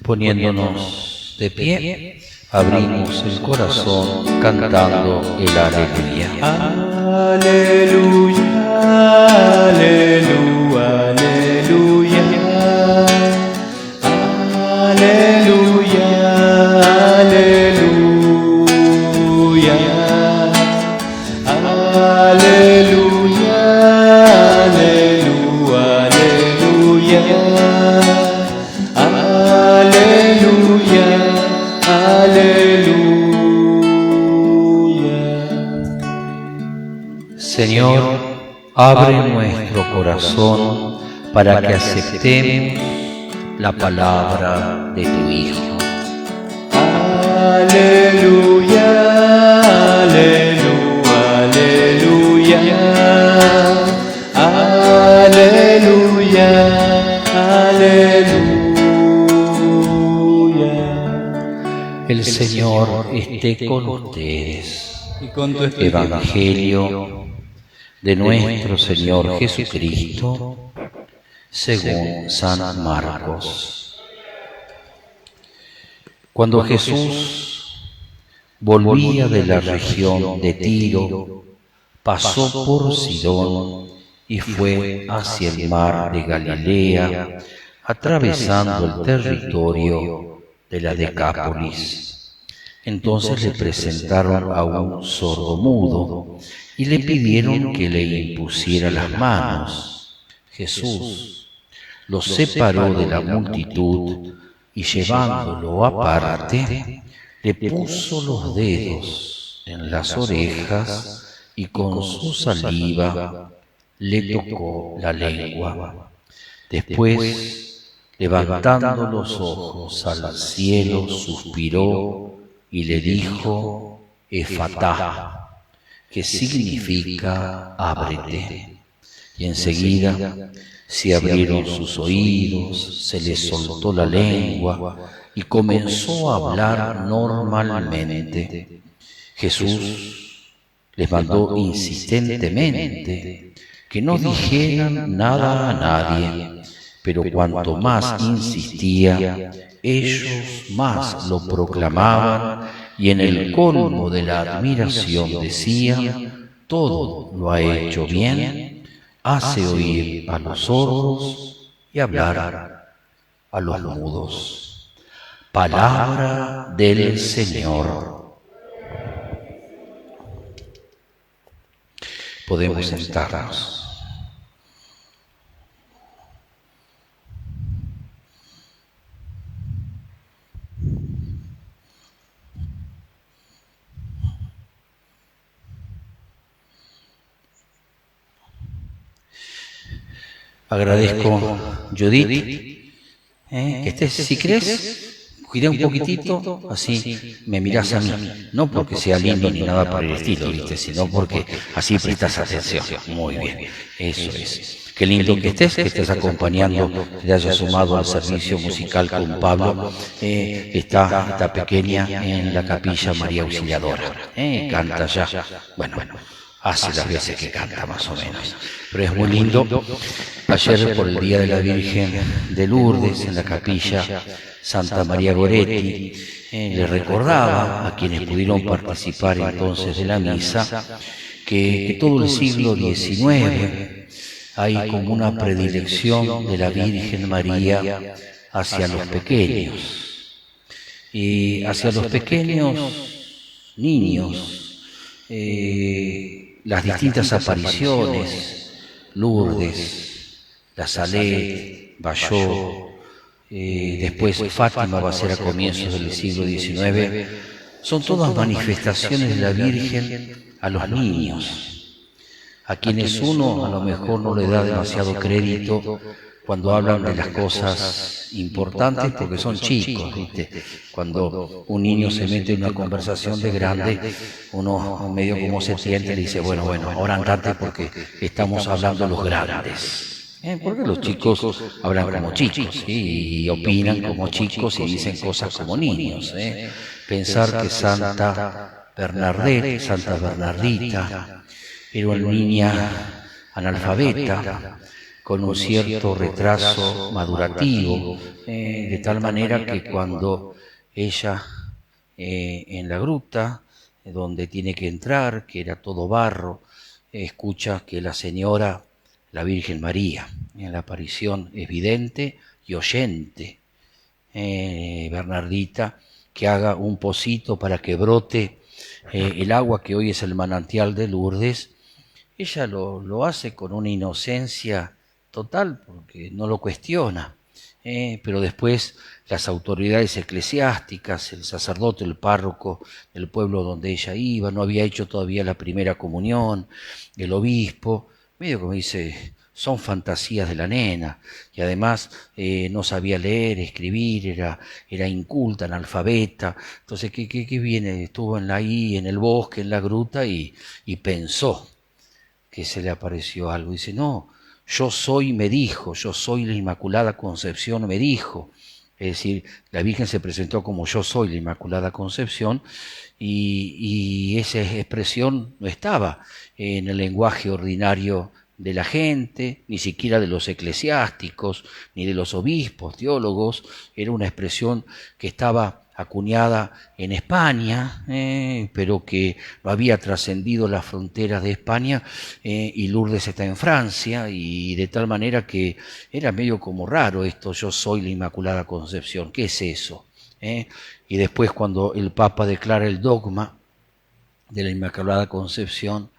Poniéndonos de pie, abrimos el corazón cantando el aleluya. Aleluya, aleluya, aleluya. Aleluya, aleluya. Aleluya, aleluya, aleluya. Aleluya, aleluya. Señor, abre nuestro corazón para que aceptemos la palabra de tu Hijo. Aleluya, aleluya, aleluya. Aleluya, aleluya. El Señor esté con ustedes. Y con tu espíritu. Evangelio de nuestro Señor Jesucristo según San Marcos. Cuando Jesús volvía de la región de Tiro, pasó por Sidón y fue hacia el mar de Galilea, atravesando el territorio de la Decápolis. Entonces le presentaron a un sordomudo y le pidieron que le impusiera las manos. Jesús lo separó de la multitud y llevándolo aparte, le puso los dedos en las orejas y con su saliva le tocó la lengua. Después, levantando los ojos al cielo, suspiró y le dijo: Efatá, que significa ábrete. Y enseguida se abrieron sus oídos, se le soltó la lengua y comenzó a hablar normalmente. Jesús les mandó insistentemente que no dijeran nada a nadie, pero cuanto más insistía, ellos más lo proclamaban y en el colmo de la admiración decían: todo lo ha hecho bien, hace oír a los sordos y hablar a los mudos. Palabra del Señor. Podemos sentarnos. Agradezco, Judith, que estés, si querés, giré un poquitito, así me mirás a mí, no porque sea lindo ni nada por el estilo, ¿viste? Sino porque así prestas atención. Muy bien, eso es. Qué lindo que estés acompañando, que te hayas sumado al servicio musical con Pablo, esta pequeña en la capilla María Auxiliadora, canta ya, bueno, hace las veces que canta más o menos, pero es muy lindo. Ayer por el Día de la Virgen de Lourdes en la capilla Santa María Goretti, le recordaba a quienes pudieron participar entonces de la misa que todo el siglo XIX hay como una predilección de la Virgen María hacia los pequeños, y hacia los pequeños niños, las distintas apariciones, Lourdes, La Salette, Bayot, después Fátima va a ser a comienzos del siglo XIX, son todas manifestaciones de la Virgen a los niños, a quienes uno a lo mejor no le da demasiado crédito cuando hablan de las cosas importantes porque son chicos, ¿viste? Cuando un niño se mete en una conversación de grande, uno medio como se siente y le dice, bueno, ahora andate porque estamos hablando de los grandes. Porque los chicos hablan como chicos, ¿sí? Y opinan como chicos y dicen cosas como niños. Pensar que Santa Bernadette, Santa Bernardita, era una niña analfabeta, con un cierto retraso madurativo, de tal manera que cuando ella en la gruta, donde tiene que entrar, que era todo barro, escucha que la señora, la Virgen María, en la aparición evidente y oyente, Bernardita, que haga un pocito para que brote el agua que hoy es el manantial de Lourdes. Ella lo hace con una inocencia total porque no lo cuestiona, pero después las autoridades eclesiásticas, el sacerdote, el párroco del pueblo donde ella iba, no había hecho todavía la primera comunión, el obispo, medio como dice, son fantasías de la nena, y además no sabía leer, escribir, era inculta, analfabeta, entonces ¿qué viene? Estuvo ahí en el bosque, en la gruta, y pensó que se le apareció algo. Dice, no, yo soy, me dijo, yo soy la Inmaculada Concepción, me dijo. Es decir, la Virgen se presentó como yo soy la Inmaculada Concepción y esa expresión no estaba en el lenguaje ordinario de la gente, ni siquiera de los eclesiásticos, ni de los obispos, teólogos, era una expresión que estaba acuñada en España, pero que no había trascendido las fronteras de España, y Lourdes está en Francia, y de tal manera que era medio como raro esto, yo soy la Inmaculada Concepción, ¿qué es eso? Y después cuando el Papa declara el dogma de la Inmaculada Concepción,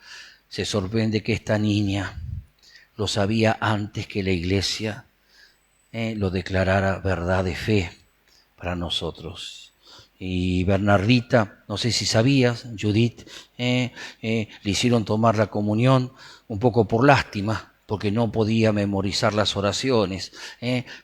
se sorprende que esta niña lo sabía antes que la Iglesia lo declarara verdad de fe para nosotros. Y Bernardita, no sé si sabías, Judith, le hicieron tomar la comunión un poco por lástima, porque no podía memorizar las oraciones,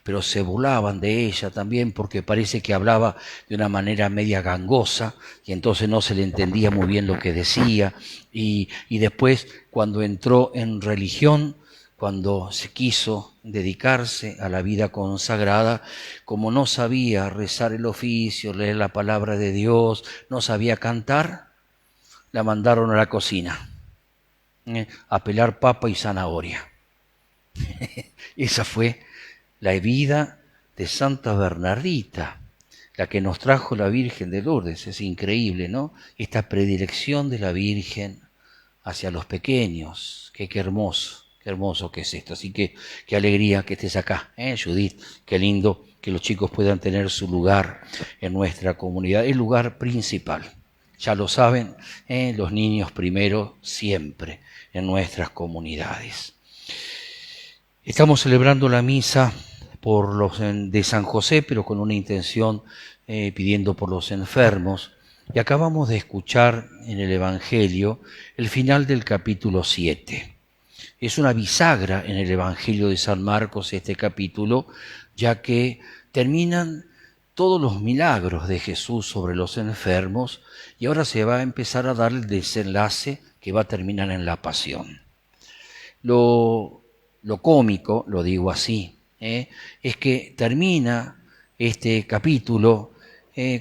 pero se burlaban de ella también porque parece que hablaba de una manera media gangosa y entonces no se le entendía muy bien lo que decía. Y después, cuando entró en religión, cuando se quiso dedicarse a la vida consagrada, como no sabía rezar el oficio, leer la palabra de Dios, no sabía cantar, la mandaron a la cocina a pelar papa y zanahoria. Esa fue la vida de Santa Bernardita, la que nos trajo la Virgen de Lourdes. Es increíble, ¿no? Esta predilección de la Virgen hacia los pequeños. Qué hermoso que es esto. Así que qué alegría que estés acá, Judith. Qué lindo que los chicos puedan tener su lugar en nuestra comunidad, el lugar principal. Ya lo saben, los niños primero siempre en nuestras comunidades. Estamos celebrando la misa por los de San José, pero con una intención pidiendo por los enfermos. Y acabamos de escuchar en el Evangelio el final del capítulo 7. Es una bisagra en el Evangelio de San Marcos este capítulo, ya que terminan todos los milagros de Jesús sobre los enfermos y ahora se va a empezar a dar el desenlace que va a terminar en la pasión. Lo cómico, lo digo así, es que termina este capítulo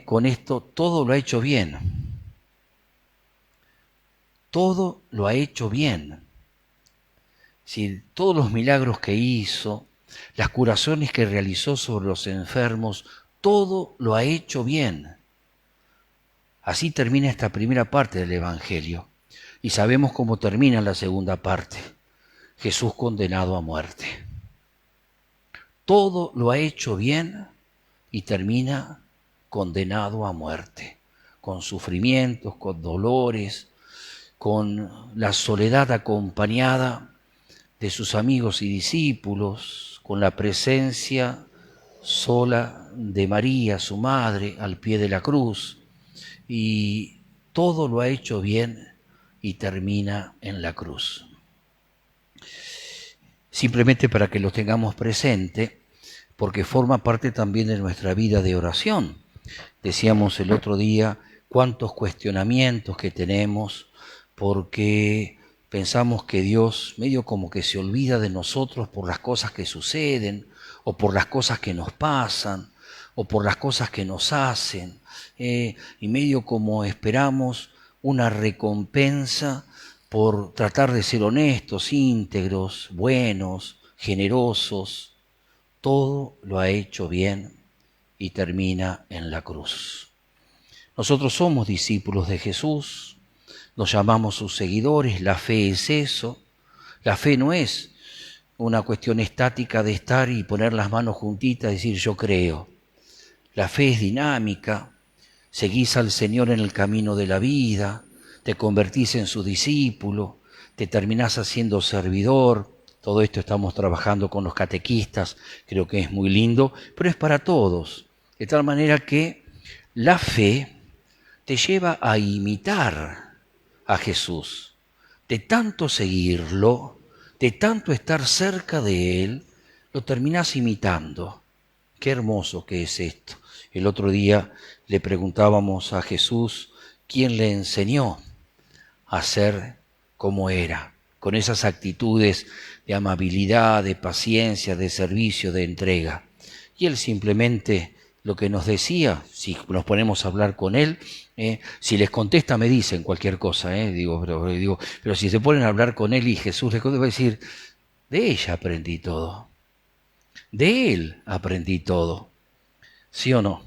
con esto: todo lo ha hecho bien. Todo lo ha hecho bien. Si todos los milagros que hizo, las curaciones que realizó sobre los enfermos, todo lo ha hecho bien. Así termina esta primera parte del Evangelio. Y sabemos cómo termina la segunda parte. Jesús condenado a muerte. Todo lo ha hecho bien y termina condenado a muerte, con sufrimientos, con dolores, con la soledad acompañada de sus amigos y discípulos, con la presencia sola de María, su madre, al pie de la cruz, y todo lo ha hecho bien y termina en la cruz. Simplemente para que lo tengamos presente, porque forma parte también de nuestra vida de oración. Decíamos el otro día cuántos cuestionamientos que tenemos, porque pensamos que Dios medio como que se olvida de nosotros por las cosas que suceden, o por las cosas que nos pasan, o por las cosas que nos hacen, y medio como esperamos una recompensa por tratar de ser honestos, íntegros, buenos, generosos, todo lo ha hecho bien y termina en la cruz. Nosotros somos discípulos de Jesús, nos llamamos sus seguidores, la fe es eso. La fe no es una cuestión estática de estar y poner las manos juntitas y decir yo creo. La fe es dinámica, seguís al Señor en el camino de la vida, te convertís en su discípulo, te terminás haciendo servidor. Todo esto estamos trabajando con los catequistas, creo que es muy lindo, pero es para todos. De tal manera que la fe te lleva a imitar a Jesús. De tanto seguirlo, de tanto estar cerca de Él, lo terminás imitando. Qué hermoso que es esto. El otro día le preguntábamos a Jesús quién le enseñó a ser como era, con esas actitudes de amabilidad, de paciencia, de servicio, de entrega. Y Él simplemente lo que nos decía, si nos ponemos a hablar con Él, si les contesta me dicen cualquier cosa, pero si se ponen a hablar con Él y Jesús les contesta, va a decir, de ella aprendí todo, de Él aprendí todo, ¿sí o no?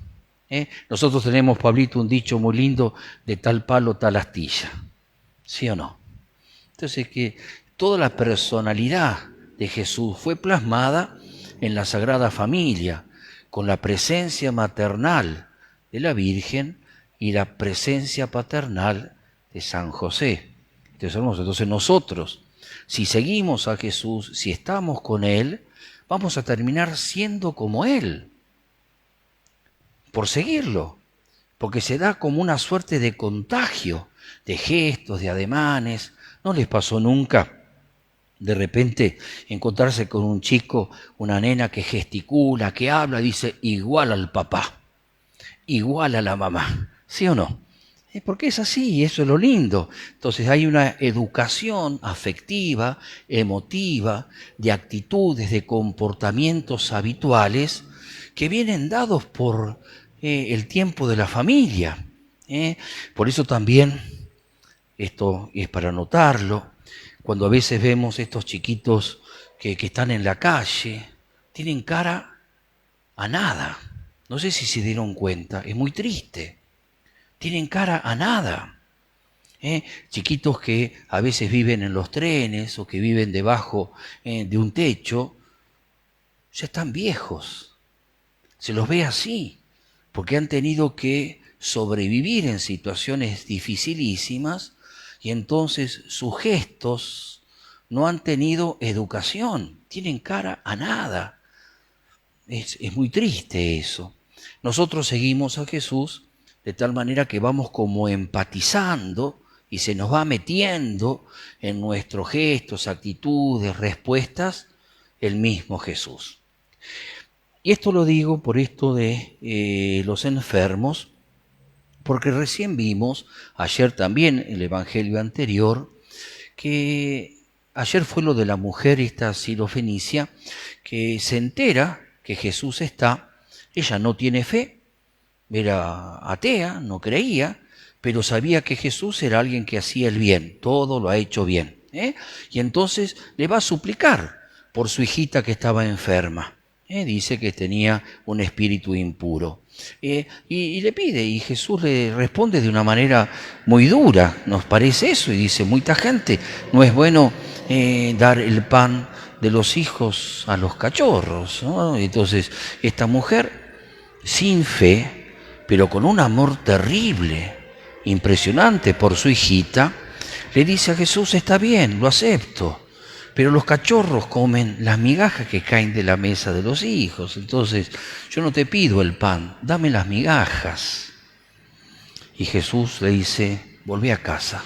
Nosotros tenemos, Pablito, un dicho muy lindo, de tal palo, tal astilla, ¿sí o no? Entonces que toda la personalidad de Jesús fue plasmada en la Sagrada Familia, con la presencia maternal de la Virgen y la presencia paternal de San José. Entonces nosotros, si seguimos a Jesús, si estamos con Él, vamos a terminar siendo como Él, por seguirlo, porque se da como una suerte de contagio, de gestos, de ademanes. ¿No les pasó nunca de repente encontrarse con un chico, una nena que gesticula, que habla, dice igual al papá, igual a la mamá? ¿Sí o no? Porque es así, eso es lo lindo. Entonces hay una educación afectiva, emotiva, de actitudes, de comportamientos habituales que vienen dados por el tiempo de la familia. Por eso también, esto es para notarlo, cuando a veces vemos estos chiquitos que están en la calle, tienen cara a nada. No sé si se dieron cuenta, es muy triste. Tienen cara a nada. Chiquitos que a veces viven en los trenes o que viven debajo de un techo, ya están viejos. Se los ve así, porque han tenido que sobrevivir en situaciones dificilísimas y entonces sus gestos no han tenido educación, tienen cara a nada. Es muy triste eso. Nosotros seguimos a Jesús de tal manera que vamos como empatizando y se nos va metiendo en nuestros gestos, actitudes, respuestas, el mismo Jesús. Y esto lo digo por esto de los enfermos, porque recién vimos, ayer también, el evangelio anterior, que ayer fue lo de la mujer, esta sirofenicia, que se entera que Jesús está, ella no tiene fe, era atea, no creía, pero sabía que Jesús era alguien que hacía el bien, todo lo ha hecho bien. Y entonces le va a suplicar por su hijita que estaba enferma. Dice que tenía un espíritu impuro. Y le pide, y Jesús le responde de una manera muy dura, nos parece eso, y dice muy tajante, no es bueno dar el pan de los hijos a los cachorros, ¿no? Entonces esta mujer, sin fe, pero con un amor terrible, impresionante por su hijita, le dice a Jesús, está bien, lo acepto, pero los cachorros comen las migajas que caen de la mesa de los hijos. Entonces, yo no te pido el pan, dame las migajas. Y Jesús le dice, volvé a casa,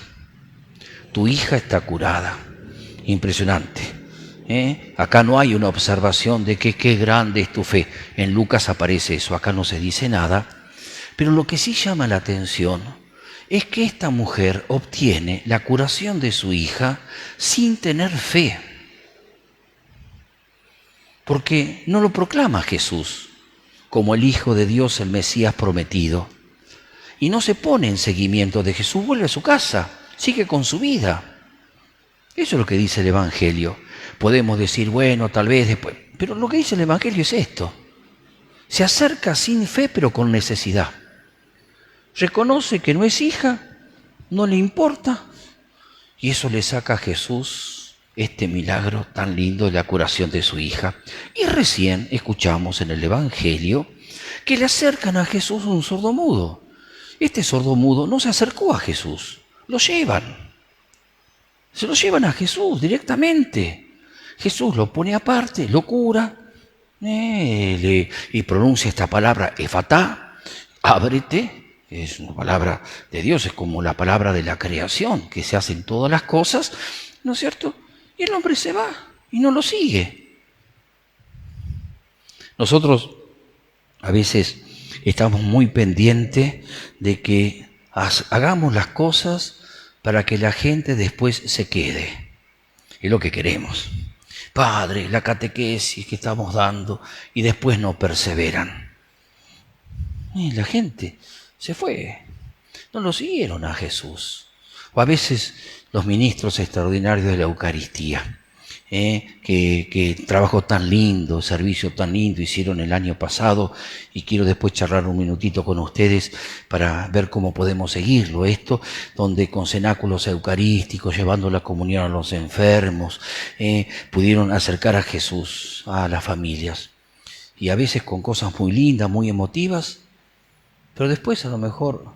tu hija está curada. Impresionante. Acá no hay una observación de que qué grande es tu fe. En Lucas aparece eso, acá no se dice nada. Pero lo que sí llama la atención es que esta mujer obtiene la curación de su hija sin tener fe, porque no lo proclama Jesús como el Hijo de Dios, el Mesías prometido, y no se pone en seguimiento de Jesús, vuelve a su casa, sigue con su vida. Eso es lo que dice el Evangelio. Podemos decir, bueno, tal vez después, pero lo que dice el Evangelio es esto. Se acerca sin fe, pero con necesidad. Reconoce que no es hija, no le importa, y eso le saca a Jesús este milagro tan lindo de la curación de su hija. Y recién escuchamos en el Evangelio que le acercan a Jesús un sordomudo. Este sordomudo no se acercó a Jesús, lo llevan. Se lo llevan a Jesús directamente. Jesús lo pone aparte, lo cura, y pronuncia esta palabra, efatá, ábrete. Es una palabra de Dios, es como la palabra de la creación, que se hacen todas las cosas, ¿no es cierto? Y el hombre se va y no lo sigue. Nosotros a veces estamos muy pendientes de que hagamos las cosas para que la gente después se quede. Es lo que queremos. Padre, la catequesis que estamos dando y después no perseveran. Y la gente se fue. No lo siguieron a Jesús. O a veces los ministros extraordinarios de la Eucaristía, que trabajo tan lindo, servicio tan lindo hicieron el año pasado, y quiero después charlar un minutito con ustedes para ver cómo podemos seguirlo esto, donde con cenáculos eucarísticos, llevando la comunión a los enfermos, pudieron acercar a Jesús a las familias, y a veces con cosas muy lindas, muy emotivas, pero después a lo mejor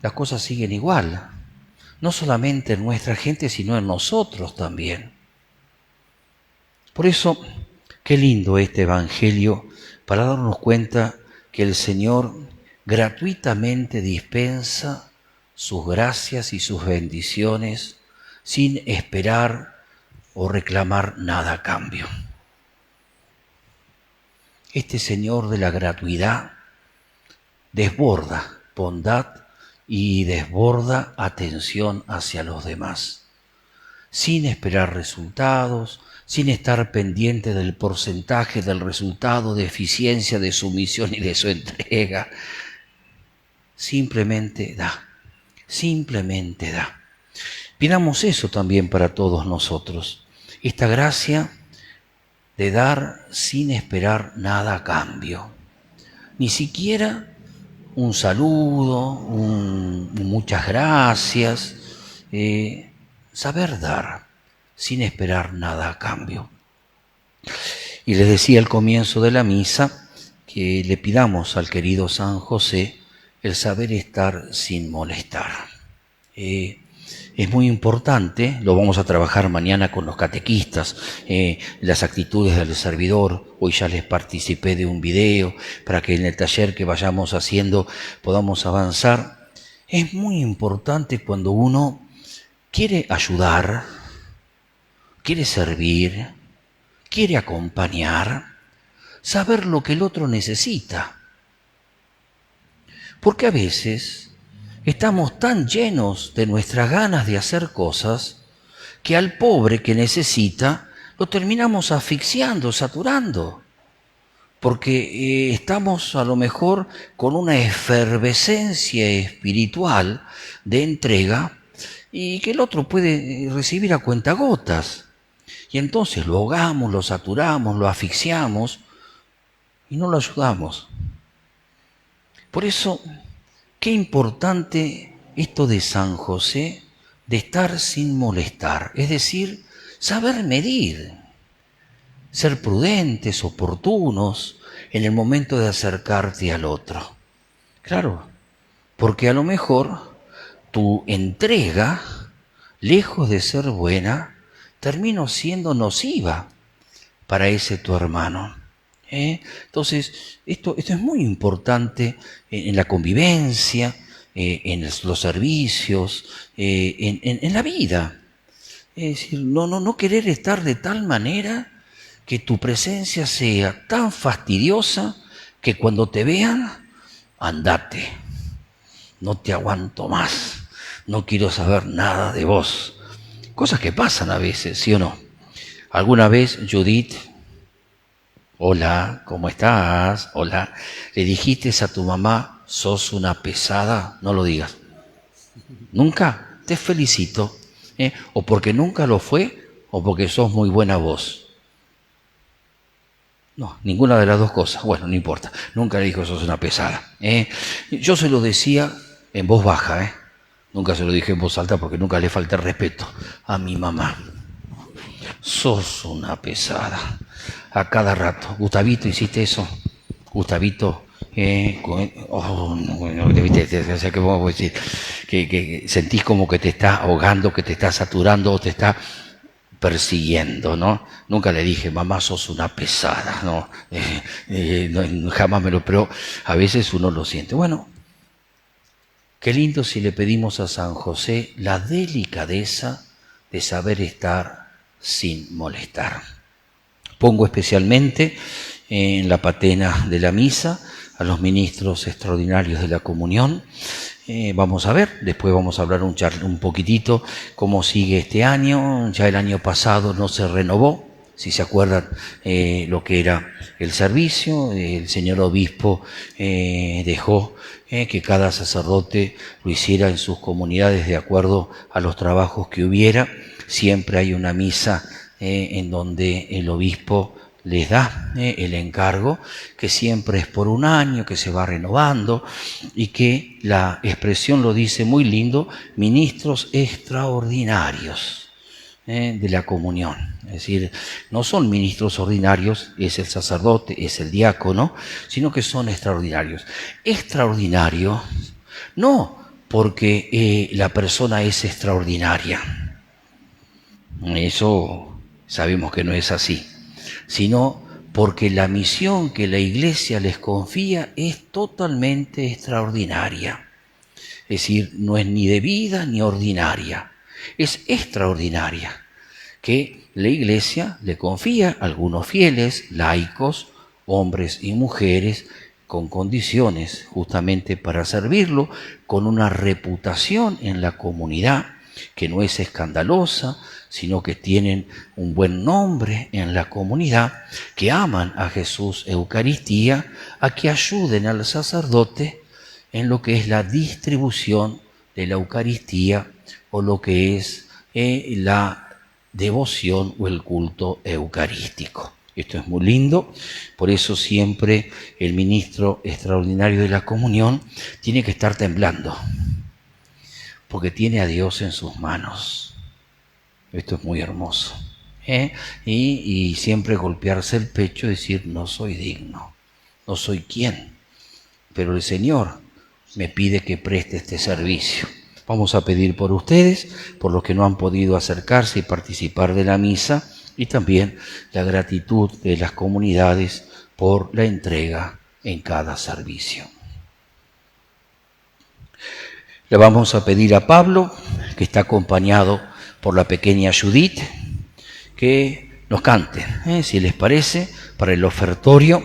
las cosas siguen igual, no solamente en nuestra gente, sino en nosotros también. Por eso, qué lindo este Evangelio para darnos cuenta que el Señor gratuitamente dispensa sus gracias y sus bendiciones sin esperar o reclamar nada a cambio. Este Señor de la gratuidad desborda bondad y desborda atención hacia los demás, sin esperar resultados, sin estar pendiente del porcentaje del resultado, de eficiencia de su misión y de su entrega. Simplemente da, simplemente da. Pidamos eso también para todos nosotros, esta gracia de dar sin esperar nada a cambio, ni siquiera un saludo, muchas gracias, saber dar sin esperar nada a cambio. Y les decía al comienzo de la misa que le pidamos al querido San José el saber estar sin molestar. Es muy importante, lo vamos a trabajar mañana con los catequistas, las actitudes del servidor. Hoy ya les participé de un video para que en el taller que vayamos haciendo podamos avanzar. Es muy importante cuando uno quiere ayudar, quiere servir, quiere acompañar, saber lo que el otro necesita. Porque a veces estamos tan llenos de nuestras ganas de hacer cosas que al pobre que necesita lo terminamos asfixiando, saturando, porque estamos a lo mejor con una efervescencia espiritual de entrega y que el otro puede recibir a cuentagotas. Y entonces lo ahogamos, lo saturamos, lo asfixiamos y no lo ayudamos. Por eso, qué importante esto de San José, de estar sin molestar, es decir, saber medir, ser prudentes, oportunos en el momento de acercarte al otro. Claro, porque a lo mejor tu entrega, lejos de ser buena, termina siendo nociva para ese tu hermano. Entonces, esto es muy importante en la convivencia, en los servicios, en la vida. Es decir, no querer estar de tal manera que tu presencia sea tan fastidiosa que cuando te vean, andate, no te aguanto más, no quiero saber nada de vos. Cosas que pasan a veces, ¿sí o no? Alguna vez, Judith, hola, ¿cómo estás? Hola, ¿le dijiste a tu mamá, sos una pesada? No lo digas. ¿Nunca? Te felicito. o porque nunca lo fue, o porque sos muy buena voz. No, ninguna de las dos cosas. Bueno, no importa. Nunca le dijo sos una pesada. Yo se lo decía en voz baja, Nunca se lo dije en voz alta porque nunca le falta el respeto a mi mamá. Sos una pesada. A cada rato. Gustavito, ¿hiciste eso? Gustavito, ¿qué vamos a decir? Que sentís como que te está ahogando, que te está saturando o te está persiguiendo, ¿no? Nunca le dije, mamá, sos una pesada, ¿no? Jamás me lo, pero a veces uno lo siente. Bueno, qué lindo si le pedimos a San José la delicadeza de saber estar sin molestar. Pongo especialmente en la patena de la misa a los ministros extraordinarios de la comunión. Vamos a ver, después vamos a hablar un poquitito cómo sigue este año. Ya el año pasado no se renovó, si se acuerdan lo que era el servicio. El señor obispo dejó que cada sacerdote lo hiciera en sus comunidades de acuerdo a los trabajos que hubiera. Siempre hay una misa en donde el obispo les da el encargo, que siempre es por un año, que se va renovando y que la expresión lo dice muy lindo, ministros extraordinarios de la comunión. Es decir, no son ministros ordinarios, es el sacerdote, es el diácono, sino que son extraordinarios. Extraordinarios no porque la persona es extraordinaria, eso sabemos que no es así, sino porque la misión que la Iglesia les confía es totalmente extraordinaria. Es decir, no es ni debida ni ordinaria, es extraordinaria, que la Iglesia le confía a algunos fieles, laicos, hombres y mujeres, con condiciones justamente para servirlo, con una reputación en la comunidad que no es escandalosa, sino que tienen un buen nombre en la comunidad, que aman a Jesús Eucaristía, a que ayuden al sacerdote en lo que es la distribución de la Eucaristía o lo que es la devoción o el culto eucarístico. Esto es muy lindo, por eso siempre el ministro extraordinario de la comunión tiene que estar temblando, porque tiene a Dios en sus manos. Esto es muy hermoso. Y siempre golpearse el pecho y decir, no soy digno, no soy quien, pero el Señor me pide que preste este servicio. Vamos a pedir por ustedes, por los que no han podido acercarse y participar de la misa, y también la gratitud de las comunidades por la entrega en cada servicio. Le vamos a pedir a Pablo, que está acompañado por la pequeña Judith, que nos cante, si les parece, para el ofertorio.